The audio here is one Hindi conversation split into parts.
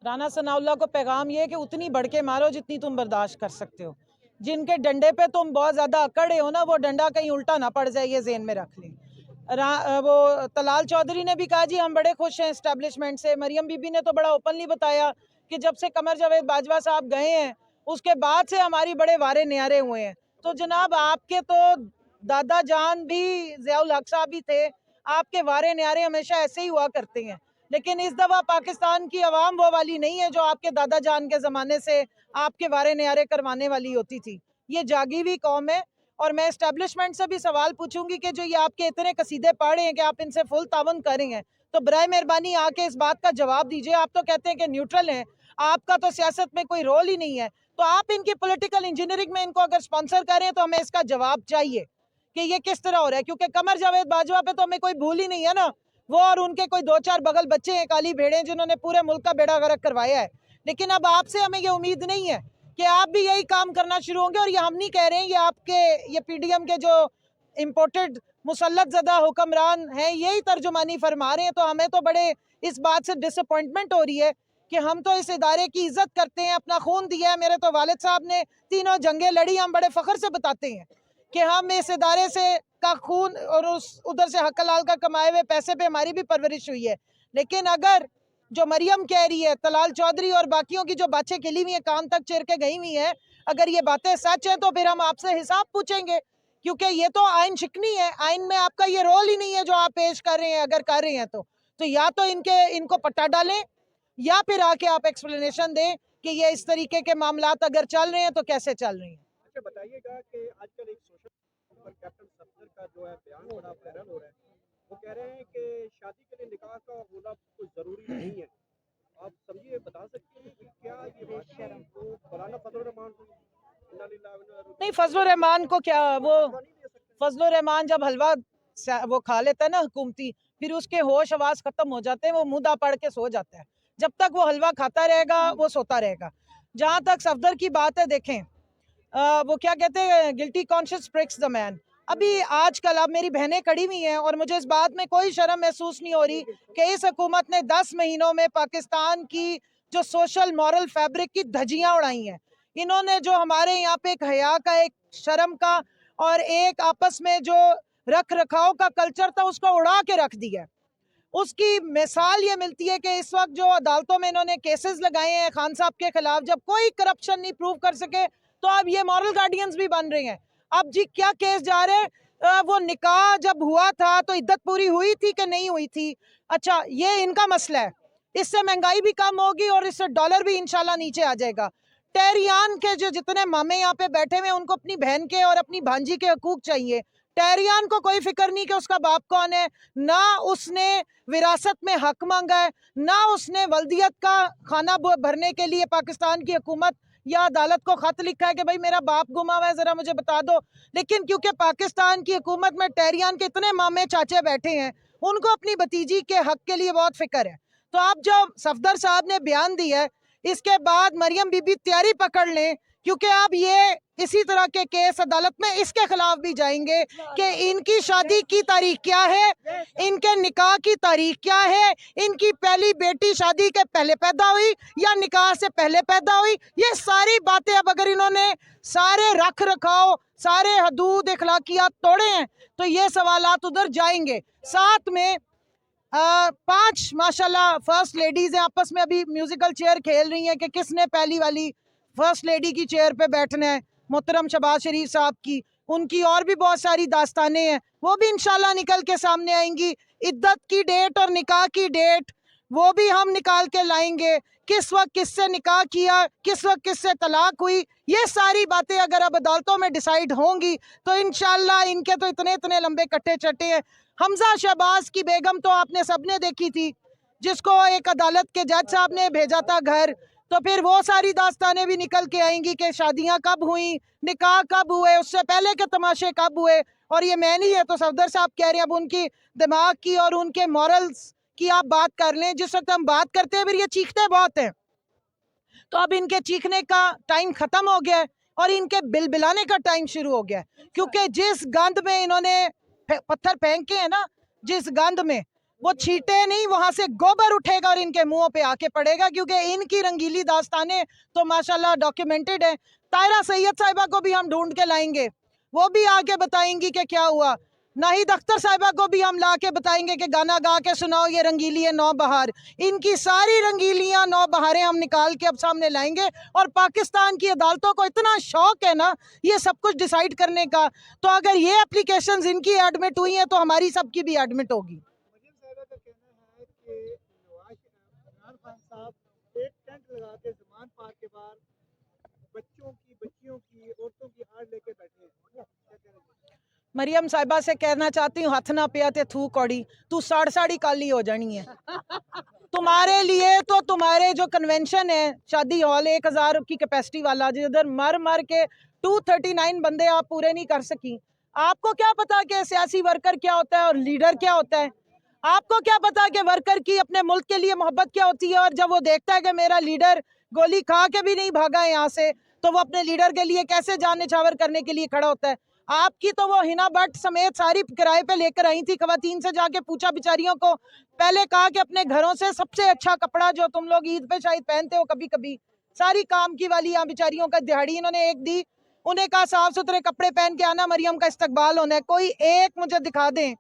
राना सनाउल्लाह को पैगाम ये है कि उतनी बढ़ के मारो जितनी तुम बर्दाश्त कर सकते हो। जिनके डंडे पे तुम बहुत ज्यादा अकड़े हो ना, वो डंडा कहीं उल्टा ना पड़ जाए, ये ज़हन में रख लें। वो तलाल चौधरी ने भी कहा जी हम बड़े खुश हैं एस्टेब्लिशमेंट से। मरियम बीबी ने तो बड़ा ओपनली बताया कि जब से कमर जावेद बाजवा साहब गए हैं उसके बाद से हमारी बड़े वारे न्यारे हुए हैं। तो जनाब आपके तो दादा जान भी ज़ियाउल हक साहब भी थे, आपके वारे न्यारे हमेशा ऐसे ही हुआ करते हैं। लेकिन इस दफा पाकिस्तान की आवाम वो वाली नहीं है जो आपके दादा जान के जमाने से आपके वारे न्यारे करवाने वाली होती थी। ये जागी हुई कौम है। और मैं एस्टेब्लिशमेंट से भी सवाल पूछूंगी कि जो ये आपके इतने कसीदे पढ़ रहे हैं कि आप इनसे फुल तावन कर रहे हैं, तो बराए मेहरबानी आके इस बात का जवाब दीजिए। आप तो कहते हैं कि न्यूट्रल हैं, आपका तो सियासत में कोई रोल ही नहीं है, तो आप इनकी पॉलिटिकल इंजीनियरिंग में इनको अगर स्पॉन्सर करें तो हमें इसका जवाब चाहिए कि ये किस तरह हो रहा है। क्योंकि कमर जावेद बाजवा पे तो हमें कोई भूल ही नहीं है ना। वो और उनके कोई 2-4 बगल बच्चे हैं काली भेड़े जिन्होंने पूरे मुल्क का बेड़ा गर्क करवाया है। लेकिन अब आपसे हमें ये उम्मीद नहीं है कि आप भी यही काम करना शुरू होंगे। और ये हम नहीं कह रहे हैं, ये आपके ये पीडीएम के जो इम्पोर्टेड मुसल्लत ज़दा हुक्मरान हैं यही तर्जुमानी फरमा रहे हैं। तो हमें तो बड़े इस बात से डिसअपॉइंटमेंट हो रही है कि हम तो इस इदारे की इज्जत करते हैं, अपना खून दिया है। मेरे तो वालिद साहब ने तीनों जंगें लड़ी, हम बड़े फख्र से बताते हैं कि हम इस इदारे से का खून और उस उधर से हक हलाल का कमाए हुए पैसे पे हमारी भी परवरिश हुई है। लेकिन अगर जो मरियम कह रही है, तलाल चौधरी और बाकियों की जो बातें खिली हुई है, कान तक चेर के गई हुई है, अगर ये बातें सच हैं तो फिर हम आपसे हिसाब पूछेंगे। क्योंकि ये तो आइन शिकनी है, आइन में आपका ये रोल ही नहीं है जो आप पेश कर रहे हैं। अगर कर रहे हैं तो या तो इनको पट्टा डालें या फिर आके आप एक्सप्लेनेशन दें कि ये इस तरीके के मामलात अगर चल रहे हैं तो कैसे चल रहे हैं। अच्छा बताइएगा कि आजकल एक सोशल पर कैप्टन सफदर का जो है बयान बड़ा वायरल हो रहा है। वो कह रहे हैं कि शादी के लिए निकाह का होना कोई ज़रूरी नहीं है। आप समझिए, बता सकते हैं कि क्या ये बात वो मौलाना फजल रहमान नहीं, फजलुर रहमान को क्या, वो फजलुर रहमान जब हलवा वो खा लेता है ना हुकूमती, फिर उसके होश आवाज खत्म हो जाते हैं, वो मुंह पड़ के सो जाता है। जब तक वो हलवा खाता रहेगा वो सोता रहेगा। जहां तक सफदर की बात है, देखें वो क्या कहते हैं, guilty conscience breaks the man. अभी आजकल अब मेरी बहनें खड़ी हुई हैं और मुझे इस बात में कोई शर्म महसूस नहीं हो रही कि इस हुकूमत ने 10 महीनों में पाकिस्तान की जो सोशल मॉरल फैब्रिक की धज्जियां उड़ाई हैं। इन्होंने जो हमारे यहाँ पे एक हया का, एक शर्म का और एक आपस में जो रख रखाव का कल्चर था उसको उड़ा के रख दिया। उसकी मिसाल ये मिलती है कि इस वक्त जो अदालतों में इन्होंने केसेस लगाए हैं खान साहब के खिलाफ, जब कोई करप्शन नहीं प्रूव कर सके तो अब ये मॉरल गार्डियंस भी बन रहे हैं। अब जी क्या केस जा रहे हैं, वो निकाह जब हुआ था तो इद्दत पूरी हुई थी कि नहीं हुई थी। अच्छा, ये इनका मसला है, इससे महंगाई भी कम होगी और इससे डॉलर भी इंशाल्लाह नीचे आ जाएगा। टेरियान के जो जितने मामे यहाँ पे बैठे हुए हैं उनको अपनी बहन के और अपनी भांजी के हकूक चाहिए। टेरियान को कोई फिक्र नहीं कि उसका बाप कौन है, ना उसने विरासत में हक मांगा है, ना उसने वल्दियत का खाना भरने के लिए पाकिस्तान की हुकूमत या अदालत को खत लिखा है कि भाई मेरा बाप गुमा हुआ है, जरा मुझे बता दो। लेकिन क्योंकि पाकिस्तान की हुकूमत में टेरियान के इतने मामे चाचे बैठे हैं, उनको अपनी भतीजी के हक के लिए बहुत फिक्र है। तो अब जब सफदर साहब ने बयान दिया है, इसके बाद मरियम बीबी तैयारी पकड़ लें, क्योंकि अब ये इसी तरह के केस अदालत में इसके खिलाफ भी जाएंगे कि इनकी शादी की तारीख क्या है, इनके निकाह की तारीख क्या है, इनकी पहली बेटी शादी के पहले पैदा हुई या निकाह से पहले पैदा हुई। ये सारी बातें अब अगर इन्होंने सारे रख रखाव, सारे हदूद इखलाकियात तोड़े हैं तो ये सवालात उधर जाएंगे। साथ में 5 माशाल्लाह फर्स्ट लेडीज हैं, आपस में अभी म्यूजिकल चेयर खेल रही हैं कि किसने पहली वाली फर्स्ट लेडी की चेयर पे बैठना है। मोहतरम शहबाज शरीफ साहब की, उनकी और भी बहुत सारी दास्तानें हैं, वो भी इंशाल्लाह निकल के सामने आएंगी। इद्दत की डेट और निकाह की डेट वो भी हम निकाल के लाएंगे, किस वक्त किससे निकाह किया, किस वक्त किससे तलाक हुई। ये सारी बातें अगर अब अदालतों में डिसाइड होंगी तो इंशाल्लाह इनके तो इतने इतने लंबे कट्टे चट्टे हैं। हमजा शहबाज की बेगम तो आपने सबने देखी थी, जिसको एक अदालत के जज साहब ने भेजा था घर। तो फिर वो सारी दास्तानें भी निकल के आएंगी कि शादियां कब हुई, निकाह कब हुए, उससे पहले के तमाशे कब हुए। और ये मैं नहीं है तो सफदर साहब कह रहे हैं। अब उनकी दिमाग की और उनके मॉरल्स की आप बात कर लें, जिस वक्त हम बात करते हैं फिर ये चीखते बहुत हैं। तो अब इनके चीखने का टाइम खत्म हो गया है और इनके बिलबिलाने का टाइम शुरू हो गया है। क्योंकि जिस गंद में इन्होंने पत्थर फेंके हैं ना, जिस गंद में, वो छीटे नहीं, वहां से गोबर उठेगा और इनके मुंहों पे आके पड़ेगा, क्योंकि इनकी रंगीली दास्तानें तो माशाल्लाह डॉक्यूमेंटेड है। तायरा सैयद साहिबा को भी हम ढूंढ के लाएंगे, वो भी आके बताएंगी कि क्या हुआ। नाहिद अख्तर साहिबा को भी हम ला के बताएंगे कि गाना गा के सुनाओ, ये रंगीली है नौ बहार। इनकी सारी रंगीलियां नौ बहारें हम निकाल के अब सामने लाएंगे। और पाकिस्तान की अदालतों को इतना शौक है ना ये सब कुछ डिसाइड करने का, तो अगर ये एप्लीकेशंस इनकी एडमिट हुई हैं तो हमारी सबकी भी एडमिट होगी। मरियम साहिबा का कहना है कि इमरान खान साहब एक टेंट लगा के ज़मान पार्क के बाहर बच्चियों की औरतों की हार लेके बैठे हैं। क्या कहना चाहिए? मरियम साहिबा से कहना चाहती हूँ, हथ ना पिया ते थू कौड़ी, तू साड़ साड़ी काली हो जानी है। तुम्हारे लिए तो तुम्हारे जो कन्वेंशन है शादी हॉल 1000 की कैपेसिटी वाला, जिधर मर मर के 239 बंदे आप पूरे नहीं कर सकी। आपको क्या पता कि सियासी वर्कर क्या होता है और लीडर क्या होता है? आपको क्या पता कि वर्कर की अपने मुल्क के लिए मोहब्बत क्या होती है? और जब वो देखता है कि मेरा लीडर गोली खा के भी नहीं भागा है यहाँ से, तो वो अपने लीडर के लिए कैसे जान निछावर करने के लिए खड़ा होता है। आपकी तो वो हिना भट्ट समेत सारी किराए पे लेकर आई थी, खवातीन से जाके पूछा बिचारियों को, पहले कहा कि अपने घरों से सबसे अच्छा कपड़ा जो तुम लोग ईद पे शायद पहनते हो कभी कभी, सारी काम की वाली यहाँ बिचारियों का दिहाड़ी इन्होंने एक दी। उन्हें कहा साफ सुथरे कपड़े पहन के आना, मरियम का इस्तकबाल होना है। कोई एक मुझे दिखा दें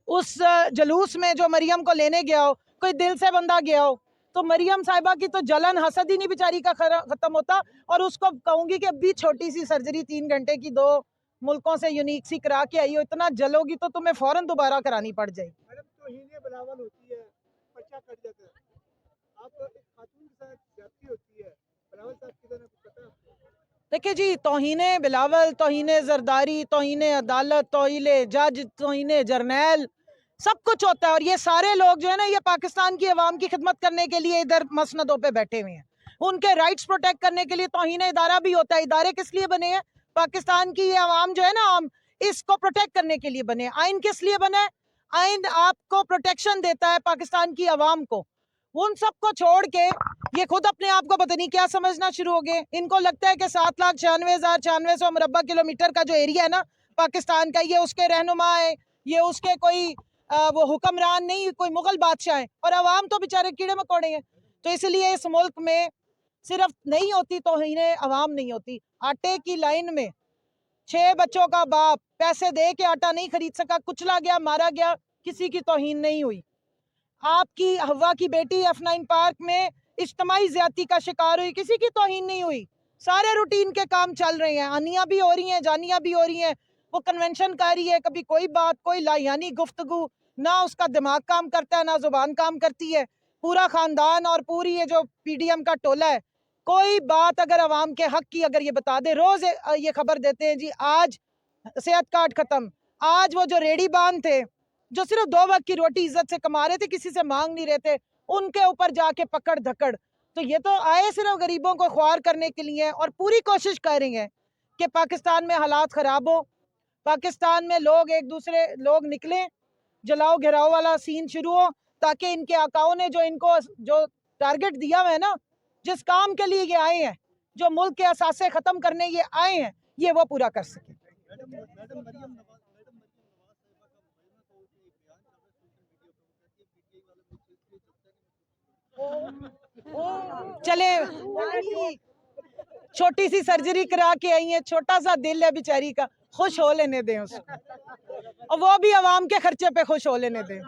उस जलूस में जो मरियम को लेने गया हो, कोई दिल से बंदा गया हो। तो मरियम साहिबा की तो जलन हसद ही नहीं बेचारी का खत्म होता। और उसको कहूंगी कि अभी छोटी सी सर्जरी 3 घंटे की 2 मुल्कों से यूनिक सी करा के आई हो, इतना जलोगी तो तुम्हें फौरन दोबारा करानी पड़ जाएगी। मैडम तौहीन बिलावल होती है, पर्चा कट जाता है, आप एक खातून के साथ ज्यादती होती है, बिलावल साहब की तरह कुछ पता है आपको? देखिए जी, तौहीने बिलावल, तौहीने जरदारी, तौहीने अदालत, तौहीने जज, तौहीने जर्नैल, सब कुछ होता है। और ये सारे लोग जो है ना, ये पाकिस्तान की आवाम की खिदमत करने के लिए इधर मसनदों पे बैठे हुए हैं। उनके राइट्स प्रोटेक्ट करने के लिए तौहीने इदारा भी होता है। इदारे किस लिए बने हैं? पाकिस्तान की ये आवाम जो है ना, आम, इसको प्रोटेक्ट करने के लिए बने। आइन किस लिए बना है? आइन आपको प्रोटेक्शन देता है पाकिस्तान की आवाम को। उन सबको छोड़ के ये खुद अपने आप को पता नहीं क्या समझना शुरू हो गए। इनको लगता है कि 7,96,96 मुरब्बा किलोमीटर का जो एरिया है ना पाकिस्तान का, ये उसके रहनुमा है, ये उसके कोई वो हुक्मरान नहीं, कोई मुगल बादशाह है। और अवाम तो बेचारे कीड़े मकोड़े हैं। तो इसलिए इस मुल्क में सिर्फ नहीं होती तौहीने अवाम नहीं होती। आटे की लाइन में 6 बच्चों का बाप पैसे दे के आटा नहीं खरीद सका, कुचला गया, मारा गया, किसी की तौहीन नहीं हुई। आपकी हवा की बेटी F9 पार्क में इज्तिमाई ज्यादती का शिकार हुई, किसी की तौहीन नहीं हुई। सारे रूटीन के काम चल रहे हैं, आनियां भी हो रही हैं, जानियां भी हो रही हैं। वो कन्वेंशन कर रही है, कभी कोई बात, कोई लायानी गुफ्तगू, ना उसका दिमाग काम करता है ना जुबान काम करती है। पूरा खानदान और पूरी ये जो PDM का टोला है, कोई बात अगर अवाम के हक की अगर ये बता दे, रोज ये खबर देते हैं जी आज सेहत कार्ड खत्म, आज वो जो रेडी बांध थे जो सिर्फ 2 वक्त की रोटी इज्जत से कमा रहे थे, किसी से मांग नहीं रहे थे, उनके ऊपर जाके पकड़ धकड़। तो ये तो आए सिर्फ गरीबों को ख्वार करने के लिए और पूरी कोशिश कर रही हैं कि पाकिस्तान में हालात खराब हो, पाकिस्तान में लोग एक दूसरे लोग निकलें, जलाओ घेराव वाला सीन शुरू हो, ताकि इनके आकाओं ने जो इनको जो टारगेट दिया हुआ है ना, जिस काम के लिए ये आए हैं, जो मुल्क के असासे खत्म करने ये आए हैं, ये वो पूरा कर सके। चले, छोटी सी सर्जरी करा के आई है, छोटा सा दिल है बेचारी का, खुश हो लेने दें उसको, और वो भी आवाम के खर्चे पे खुश हो लेने दें।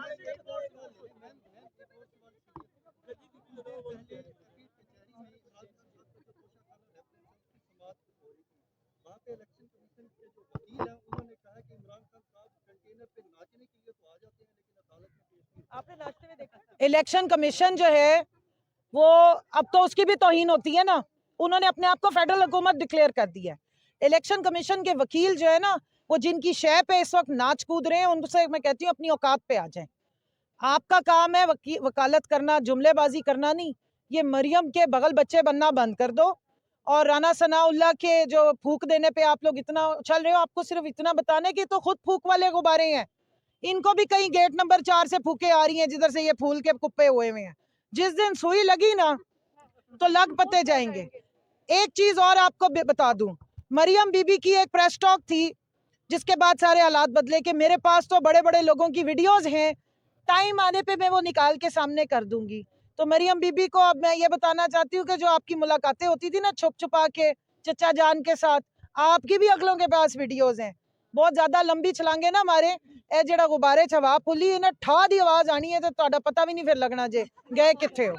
इलेक्शन कमीशन जो है वो अब तो उसकी भी तौहीन होती है ना, उन्होंने अपने आप को फेडरल हुकूमत डिक्लेयर कर दिया है। इलेक्शन कमीशन के वकील जो है ना, वो जिनकी शय पे इस वक्त नाच कूद रहे हैं, उनसे मैं कहती हूँ अपनी औकात पे आ जाएं। आपका काम है वकालत करना, जुमलेबाजी करना नहीं। ये मरियम के बगल बच्चे बनना बंद कर दो। और राना सनाउल्लाह के जो फूक देने पे आप लोग इतना उछल रहे हो, आपको सिर्फ इतना बताने की तो खुद फूक वाले गुब्बारे हैं। इनको भी कहीं गेट नंबर 4 से फूके आ रही हैं, जिधर से ये फूल के कुप्पे हुए हुए हैं। जिस दिन सुई लगी ना तो लग पते जाएंगे। एक चीज और आपको बता दूं, मरियम बीबी की एक प्रेस टॉक थी जिसके बाद सारे हालात बदले कि मेरे पास तो बड़े बड़े लोगों की वीडियोस हैं टाइम आने पे मैं वो निकाल के सामने कर दूंगी। तो मरियम बीबी को अब मैं ये बताना चाहती हूँ कि जो आपकी मुलाकातें होती थी ना छुप छुपा के चचा जान के साथ, आपकी भी अगलों के पास वीडियोज हैं। बहुत ज्यादा लंबी छलांगे ना मारे ए जेड़ा गुब्बारे छवा फुली इन्हें ठा दी आवाज आनी है तो ਤੁਹਾਡਾ पता भी नहीं फिर लगना जे गए किथे हो।